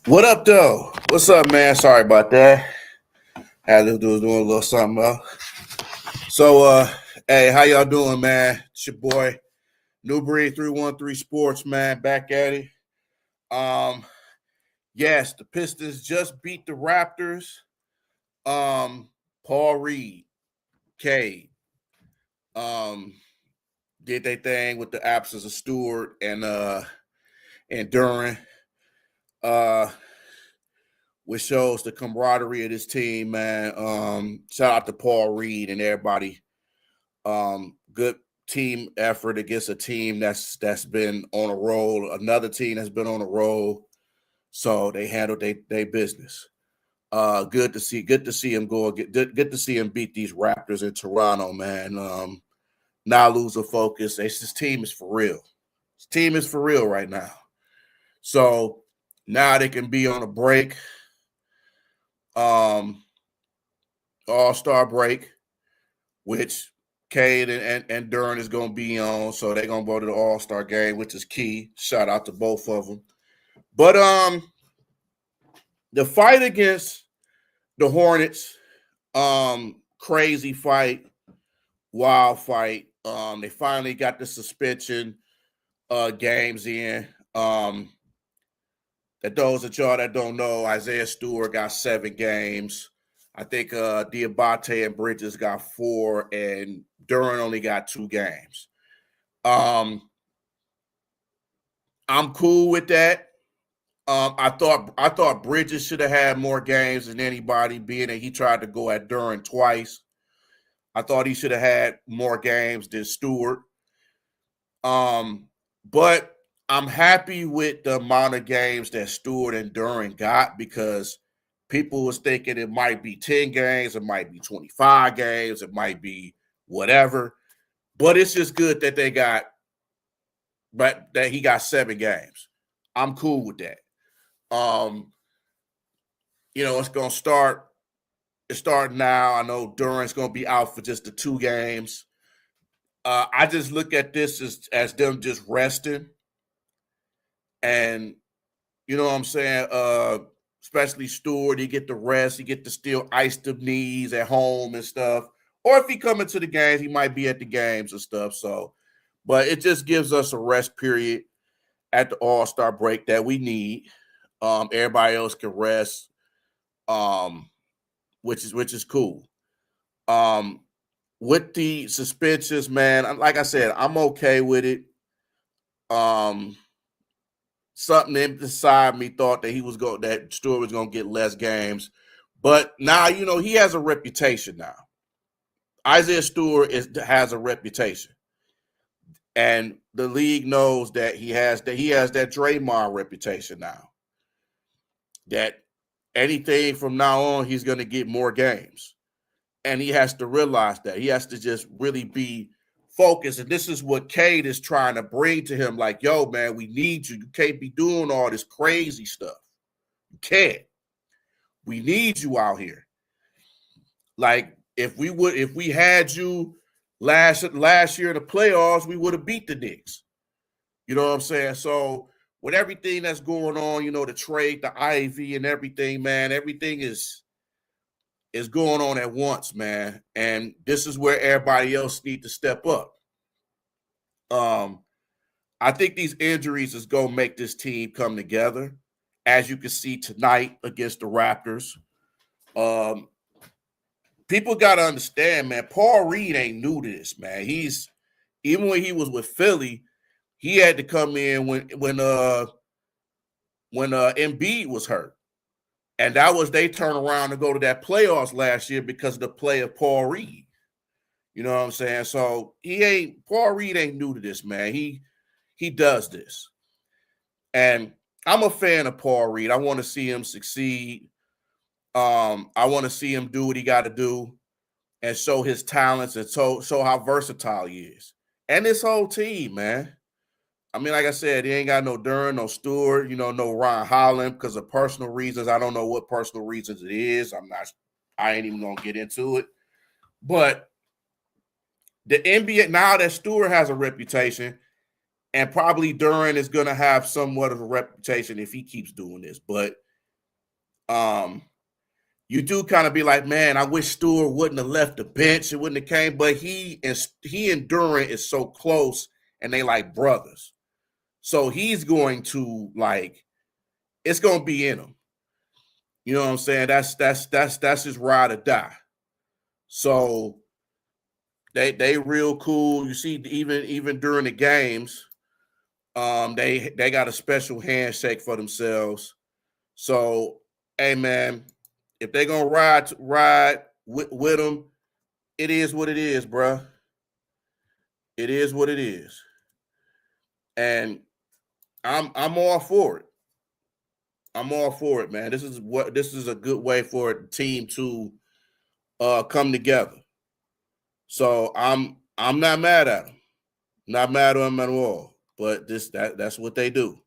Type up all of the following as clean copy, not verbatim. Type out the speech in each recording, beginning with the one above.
What up, though? What's up, man? Sorry about that. Had to do doing a little something else. So, hey, how y'all doing, man? It's your boy New Breed 313 Sports, man. Back at it. Um, yes, the Pistons just beat the Raptors. Paul Reed, Cade, um, did their thing with the absence of Stewart and Duran. Uh, which shows the camaraderie of this team, man. Shout out to Paul Reed and everybody. Good team effort against a team that's been on a roll, another team that's been on a roll. So they handled their business. Good to see him go. Good to see him beat these Raptors in Toronto, man. Not lose a focus. This team is for real. This team is for real right now. So now they can be on a break. All-Star break, which Cade and Duran is going to be on, so they're going to go to the All-Star game, which is key. Shout out to both of them. But the fight against the Hornets, crazy fight, wild fight. They finally got the suspension games in. That those of y'all that don't know, Isaiah Stewart got 7 games. I think Diabate and Bridges got 4, and Duran only got 2 games. I'm cool with that. I thought Bridges should have had more games than anybody, being that he tried to go at Duran twice. I thought he should have had more games than Stewart. But I'm happy with the amount of games that Stewart and Duran got, because people was thinking it might be 10 games, it might be 25 games, it might be whatever. But it's just good that that he got 7 games. I'm cool with that. It's gonna start. It's starting now. I know Duran's gonna be out for just the 2 games. I just look at this as them just resting. And you know what I'm saying? Especially Stewart, he get the rest, he get to still ice the knees at home and stuff. Or if he come into the games, he might be at the games and stuff. So, but it just gives us a rest period at the All-Star break that we need. Everybody else can rest, which is cool. With the suspensions, man, like I said, I'm okay with it. Something inside me thought that that Stewart was going to get less games, but now he has a reputation now. Isaiah Stewart has a reputation, and the league knows that he has that Draymond reputation now. That anything from now on, he's going to get more games, and he has to realize that he has to just really be focus. And this is what Cade is trying to bring to him. Like, yo, man, we need you. You can't be doing all this crazy stuff. You can't. We need you out here. Like, if we had you last year in the playoffs, we would have beat the Knicks. You know what I'm saying? So with everything that's going on, the trade, the Ivy and everything, man, everything is going on at once, man. And this is where everybody else need to step up. I think these injuries is going to make this team come together, as you can see tonight against the Raptors. People got to understand, man, Paul Reed ain't new to this, man. Even when he was with Philly, he had to come in when Embiid was hurt. And that was they turn around and go to that playoffs last year because of the play of Paul Reed. You know what I'm saying? So Paul Reed ain't new to this, man. He does this. And I'm a fan of Paul Reed. I want to see him succeed. I want to see him do what he got to do and show his talents and show how versatile he is. And this whole team, man. I mean, like I said, he ain't got no Duran, no Stewart, no Ron Holland because of personal reasons. I don't know what personal reasons it is. I ain't even going to get into it. But the NBA, now that Stewart has a reputation, and probably Duran is going to have somewhat of a reputation if he keeps doing this. But you do kind of be like, man, I wish Stewart wouldn't have left the bench. It wouldn't have came. But he and Durant is so close, and they like brothers. So he's going to like, it's going to be in him. You know what I'm saying? That's his ride or die. So they real cool. You see, even during the games, they got a special handshake for themselves. So, hey man, if they're gonna ride with them, it is what it is, bruh. It is what it is. And I'm all for it. I'm all for it, man. This is a good way for a team to come together. So I'm not mad at them. Not mad at them at all. But that's what they do.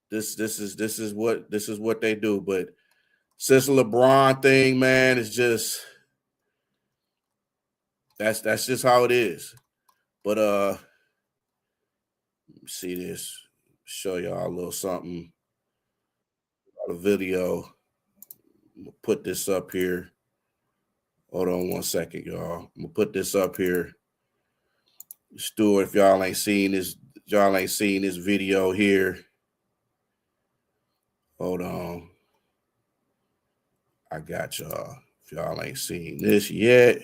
This is what they do. But since the LeBron thing, man, it's just that's just how it is. But let me see this. Show y'all a little something. A video. I'm gonna put this up here. Hold on one second, y'all. I'm gonna put this up here. Stewart, if y'all ain't seen this video here. Hold on. I got y'all. If y'all ain't seen this yet,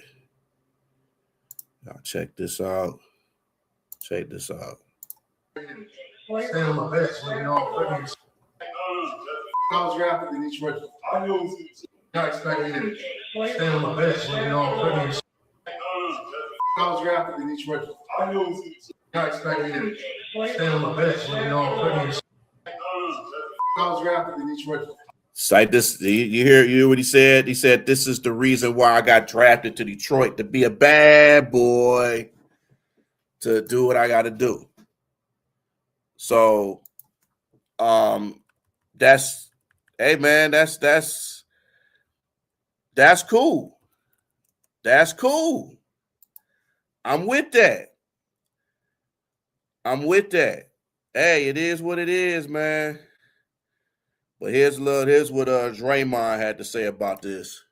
y'all check this out. Check this out. I was drafted in each rookie. I knew not expecting it. Stay on my bench when you're all pretty. I was drafted in each rookie. I knew not expecting it. Stay on my bench when you're all pretty. I was drafted in each rookie. Cite this. You hear what he said? He said, "This is the reason why I got drafted to Detroit, to be a bad boy, to do what I got to do." So, that's, hey man, that's cool. That's cool. I'm with that. Hey, it is what it is, man. But here's what Draymond had to say about this.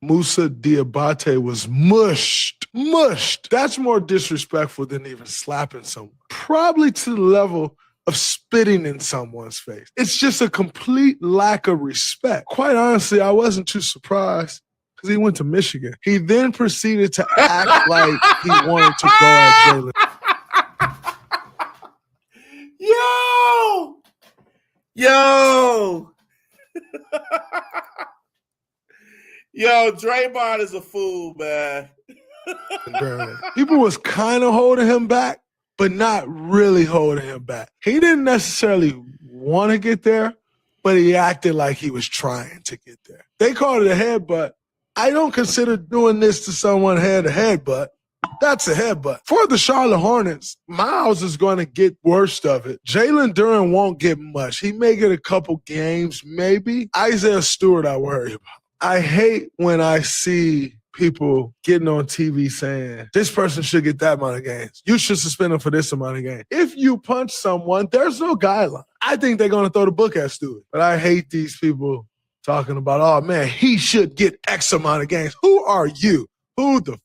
Musa Diabate was mushed. That's more disrespectful than even slapping someone. Probably to the level of spitting in someone's face. It's just a complete lack of respect. Quite honestly, I wasn't too surprised because he went to Michigan. He then proceeded to act like he wanted to go at Jalen. Yo, Draymond is a fool, man. People was kind of holding him back, but not really holding him back. He didn't necessarily want to get there, but he acted like he was trying to get there. They called it a headbutt. I don't consider doing this to someone head to headbutt. That's a headbutt. For the Charlotte Hornets, Miles is going to get worst of it. Jalen Duren won't get much. He may get a couple games, maybe. Isaiah Stewart, I worry about. I hate when I see people getting on TV saying, this person should get that amount of games. You should suspend them for this amount of games. If you punch someone, there's no guideline. I think they're going to throw the book at Stewart. But I hate these people talking about, oh, man, he should get X amount of games. Who are you? Who the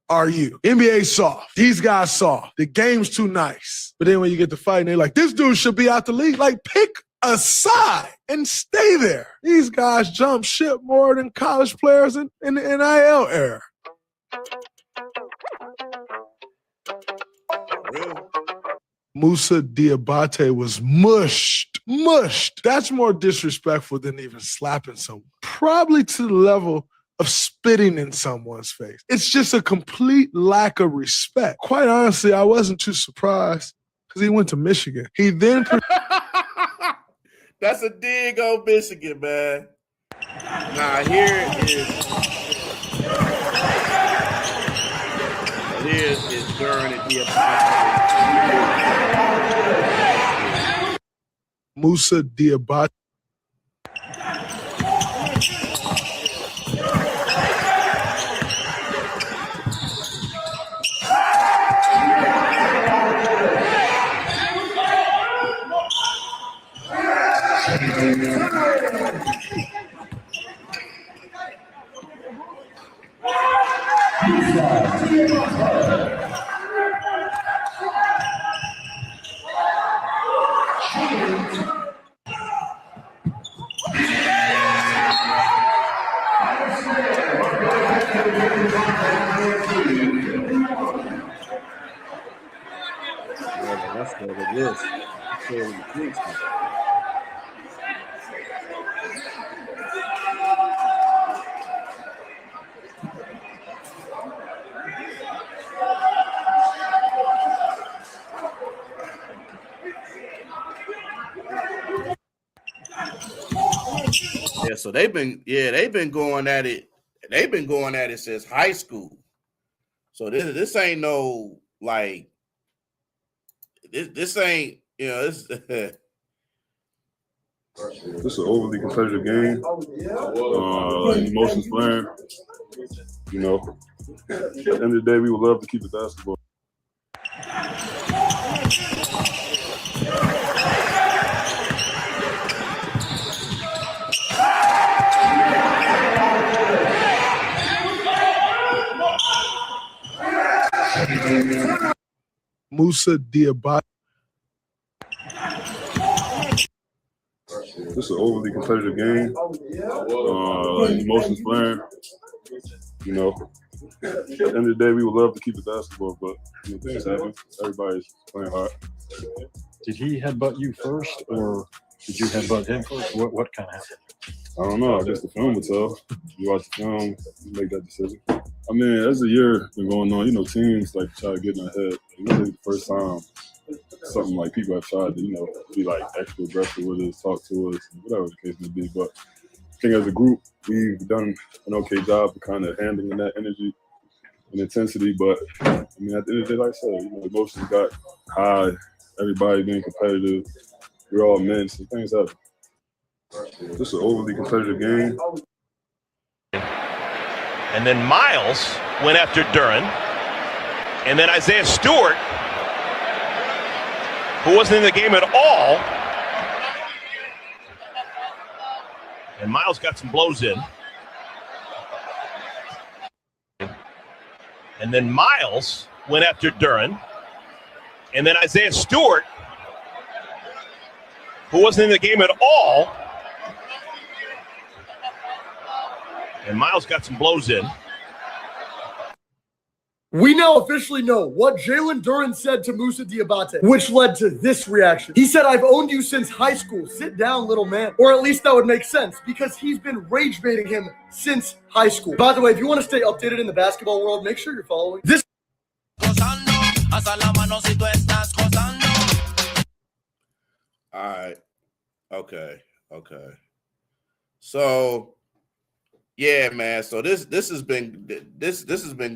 are you? NBA soft. These guys soft. The game's too nice. But then when you get to fighting, they're like, this dude should be out the league. Like, pick a side and stay there. These guys jump ship more than college players in the NIL era. Musa Diabate was mushed. That's more disrespectful than even slapping someone. Probably to the level of spitting in someone's face. It's just a complete lack of respect. Quite honestly, I wasn't too surprised because he went to Michigan. He then... That's a dig on Michigan, man. Nah, here is Duren and Diabate. Musa Diabate. That's what it is. That's what it is. Yeah, so they've been going at it. They've been going at it since high school. So this ain't no like this ain't this. This is an overly competitive game. Emotions playing. You know, at the end of the day, we would love to keep the basketball. Musa Diabate. This is an overly competitive game. Emotions playing. You know, at the end of the day, we would love to keep the basketball, but things happen. Everybody's playing hard. Did he headbutt you first, or did you headbutt him first? What kind of happened? I don't know. I guess the film would tell. You watch the film, you make that decision. I mean, as the year been going on, teams like try to get in our head. It wasn't the first time something like people have tried to, be like extra aggressive with us, talk to us, whatever the case may be. But I think as a group, we've done an okay job of kind of handling that energy and intensity. But I mean, at the end of the day, like I said, emotions got high. Everybody being competitive. We're all men, so things happen. This is an overly competitive game. And then Miles went after Duran. And then Isaiah Stewart, who wasn't in the game at all. And Miles got some blows in. And then Miles went after Duran. And then Isaiah Stewart, who wasn't in the game at all. And Miles got some blows in. We now officially know what Jalen Duran said to Musa Diabate, which led to this reaction. He said, "I've owned you since high school. Sit down, little man." Or at least that would make sense, because he's been rage baiting him since high school. By the way, if you want to stay updated in the basketball world, make sure you're following this. All right. Okay. So yeah, man. So this has been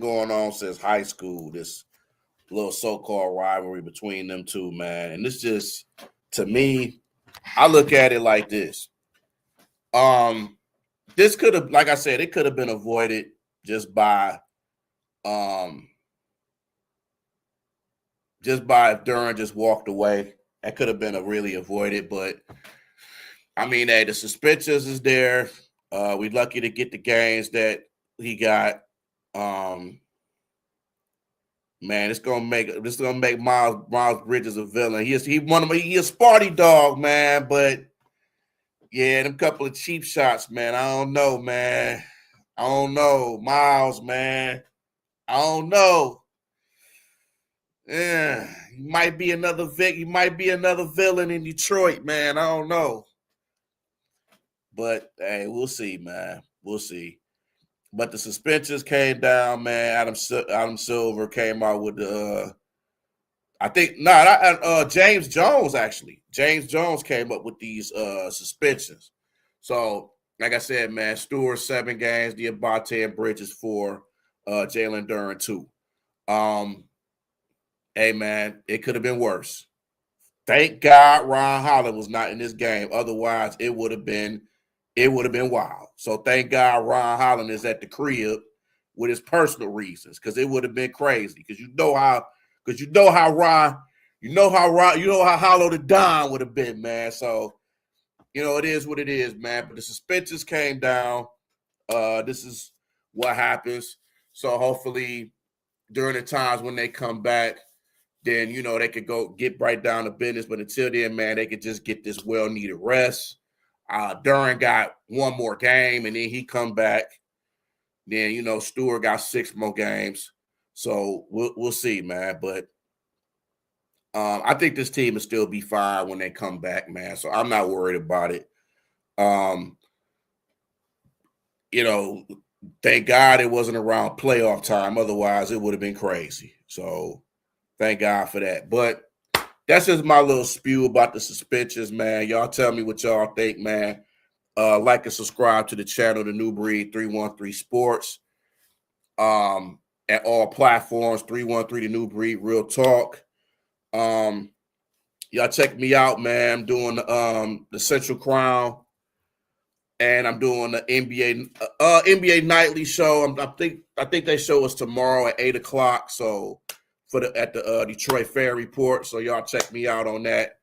going on since high school. This little so-called rivalry between them two, man. And this just, to me, I look at it like this. This could have, like I said, it could have been avoided just by if Duran just walked away. That could have been really avoided, but I mean, hey, the suspensions is there. We're lucky to get the games that he got. Man, it's gonna make Miles Bridges a villain. He a Sparty dog, man. But yeah, them couple of cheap shots, man. I don't know, man. I don't know, Miles, man. I don't know. Yeah, he might be another villain in Detroit, man. I don't know. But hey, we'll see, man. We'll see. But the suspensions came down, man. Adam Silver came out with the James Jones, actually. James Jones came up with these suspensions. So, like I said, man, Stewart 7 games, Diabate and Bridges 4, Jalen Duran 2. Hey, man, it could have been worse. Thank God Ron Holland was not in this game. Otherwise, it would have been wild. So thank God Ron Holland is at the crib with his personal reasons, because it would have been crazy. Because you know how Hollow the Don would have been, man. So it is what it is, man. But the suspensions came down. This is what happens. So hopefully during the times when they come back, then they could go get right down to business. But until then, man, they could just get this well-needed rest. Duran got one more game, and then he come back. Then Stewart got 6 more games. So we'll see, man. But I think this team will still be fine when they come back, man. So I'm not worried about it. You know, thank God it wasn't around playoff time. Otherwise, it would have been crazy. So thank God for that. But that's just my little spew about the suspensions, man. Y'all tell me what y'all think, man. Like and subscribe to the channel, The New Breed 313 Sports. At all platforms, 313 The New Breed, Real Talk. Y'all check me out, man. I'm doing the Central Crown, and I'm doing the NBA Nightly Show. I think they show us tomorrow at 8:00. So at the Detroit Fair Report. So y'all check me out on that.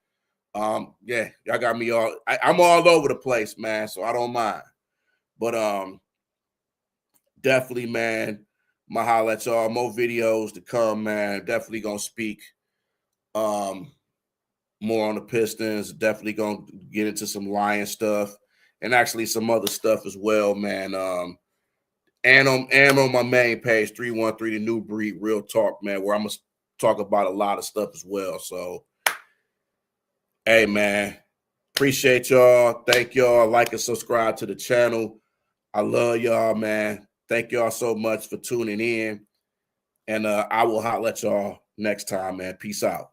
Yeah, y'all got me all. I'm all over the place, man. So I don't mind. But definitely, man. My holla at y'all. More videos to come, man. Definitely gonna speak more on the Pistons. Definitely gonna get into some Lion stuff and actually some other stuff as well, man. And on my main page, 313 The New Breed, Real Talk, man, where I'm gonna talk about a lot of stuff as well. So, hey, man, appreciate y'all. Thank y'all. Like and subscribe to the channel. I love y'all, man. Thank y'all so much for tuning in. And I will holler at y'all next time, man. Peace out.